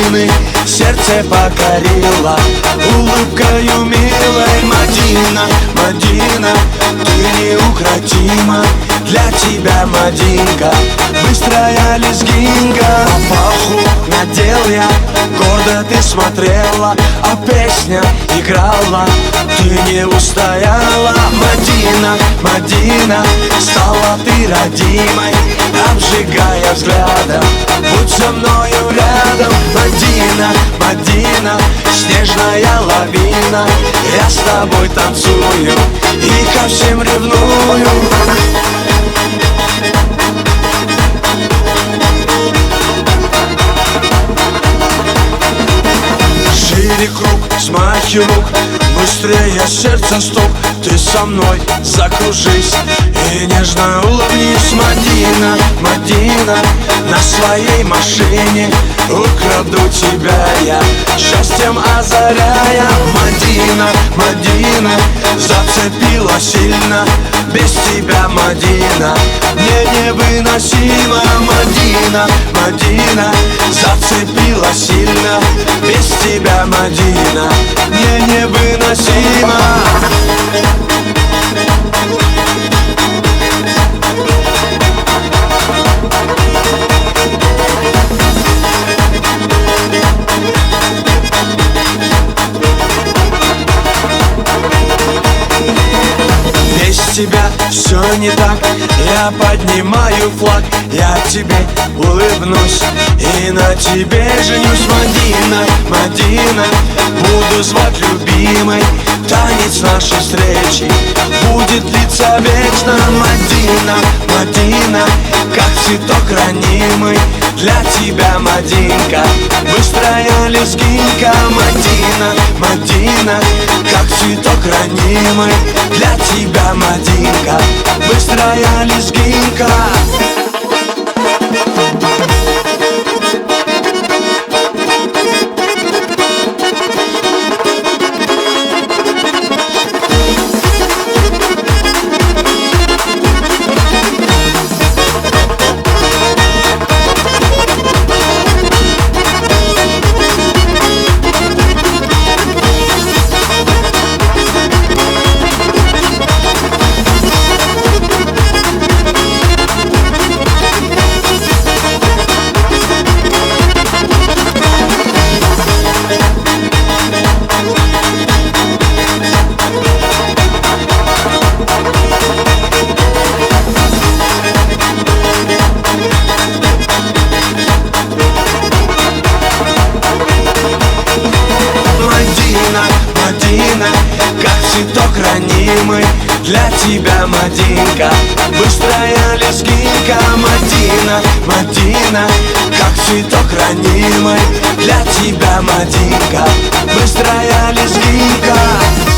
Мадины сердце покорила улыбкою милой. Мадина, Мадина, ты неукротима. Для тебя, Мадинка, быстрая лезгинка. Папаху надел я, гордо ты смотрела, а песня играла, ты не устояла. Мадина, Мадина, стала ты родимой, обжигая взглядом, будь со мною рядом. Мадина, Мадина, снежная лавина, я с тобой танцую и ко всем ревную. Шире круг, смахи рук, быстрее сердце стук. Ты со мной закружись и нежно улыбнись. Мадина, Мадина, на своей машине украду тебя я, счастьем озаряя. Мадина, Мадина, зацепила сильно, без тебя, Мадина, мне невыносимо. Мадина, Мадина, зацепила сильно, без тебя, Мадина, мне невыносимо. Без тебя все не так, я поднимаю флаг, я тебе улыбнусь и на тебе женюсь. Мадина, Мадина, буду звать любимой, танец нашей встречи будет длиться вечно. Мадина, Мадина, как цветок ранимый, для тебя, Мадинка, быстрая лезгинка. Мадина, Мадина, как цветок ранимый, для тебя, Мадинка, быстрая лезгинка. Мадина, как цветок ранимый, для тебя, Мадинка, быстрая лезгинка. Мадина, Мадина, как цветок ранимый, для тебя, Мадинка, быстрая лезгинка.